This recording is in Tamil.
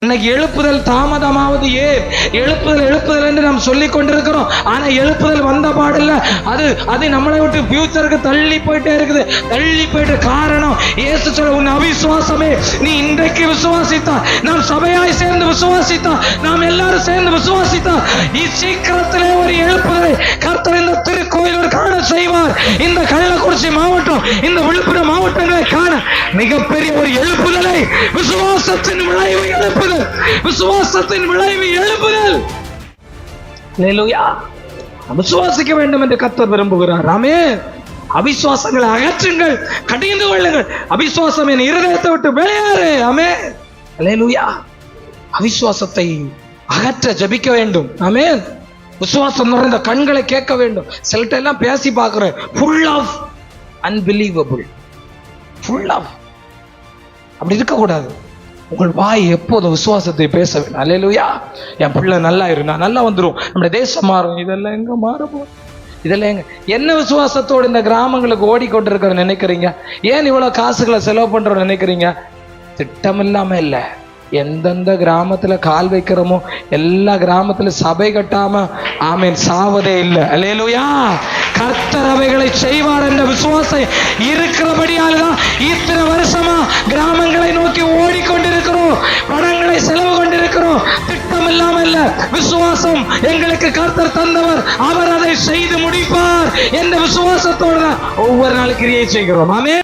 இன்னைக்கு எழுப்புதல் தாமதமாவது ஏன்? எழுப்புதல் என்று நாம் சொல்லிக் கொண்டிருக்கிறோம். ஆனா எழுப்புதல் வந்த பாடில்ல, அது நம்மளை விட்டு ஃபியூச்சருக்கு தள்ளி போயிட்டே இருக்குது. தள்ளி போயிட்டு காரணம் இயேசு சொல்ல, உன் அவிசுவாசமே, நீ இன்றைக்கு விசுவாசித்தா, நாம் சபையாய் சேர்ந்து விசுவாசித்தா, நாம் எல்லாரும் சேர்ந்து விசுவாசித்தா, சீக்கிரத்திலே ஒரு எழுப்புதலை கர்த்தர் இந்த திருக்கோயிலூர் காண செய்வார். இந்த கள்ளக்குறிச்சி மாவட்டம், இந்த விழுப்புரம் மாவட்டங்களை காண மிகப்பெரிய ஒரு எழுப்புதலை, விசுவாசத்தின் விளைவு எழுப்புதல், விசுவாசத்தின் விளைவு எழுப்புதல். அல்லேலூயா. விசுவாசிக்க வேண்டும் என்று கர்த்தர் விரும்புகிறார். ஆமென். அவிசுவாசங்களை அகற்றுங்கள், கடிந்து கொள்ளுங்கள். அவிசுவாசம் என் இருதயத்தை விட்டு வெளியேறு. ஆமென். அல்லேலூயா. அவிசுவாசத்தை அகற்ற ஜெபிக்க வேண்டும். ஆமென். விசுவாசம் நிறைந்த கண்களை கேட்க வேண்டும். சிலட்ட எல்லாம் பேசி பார்க்கிறேன், full of unbelievable, full of. அப்படி இருக்கக்கூடாது. உங்கள் வாய் எப்போதும் விசுவாசத்தை பேச வேண்டும். அல்லேலூயா. என் பிள்ளை நல்லா இருந்தா நல்லா வந்துடும், நம்முடைய தேசம் மாறும். இதெல்லாம் எங்க மாறப்போம்? இதெல்லாம் எங்க? என்ன விசுவாசத்தோடு இந்த கிராமங்களுக்கு ஓடிக்கொண்டிருக்கிற நினைக்கிறீங்க? ஏன் இவ்வளவு காசுகளை செலவு பண்ற நினைக்கிறீங்க? திட்டம் இல்லாம இல்லை. எந்தெந்த கிராமத்துல கால் வைக்கிறோமோ எல்லா கிராமத்துல சபை கட்டாம ஆமென் சாவதே இல்லை. அல்லேலூயா. கர்த்தர் அவைகளை செய்வார் என்ற விசுவாசம் இருக்கிறபடியால்தான் இத்தனை வருஷமா கிராமங்களை நோக்கி ஓடிக்கொண்டிருக்கிறோம், பணங்களை செலவு கொண்டிருக்கிறோம். திட்டம் இல்லாம இல்ல, விசுவாசம் எங்களுக்கு கர்த்தர் தந்தவர், அவர் அதை செய்து முடிப்பார் என்ற விசுவாசத்தோடு தான் ஒவ்வொரு நாள் கிரியை செய்கிறோம். ஆமென்.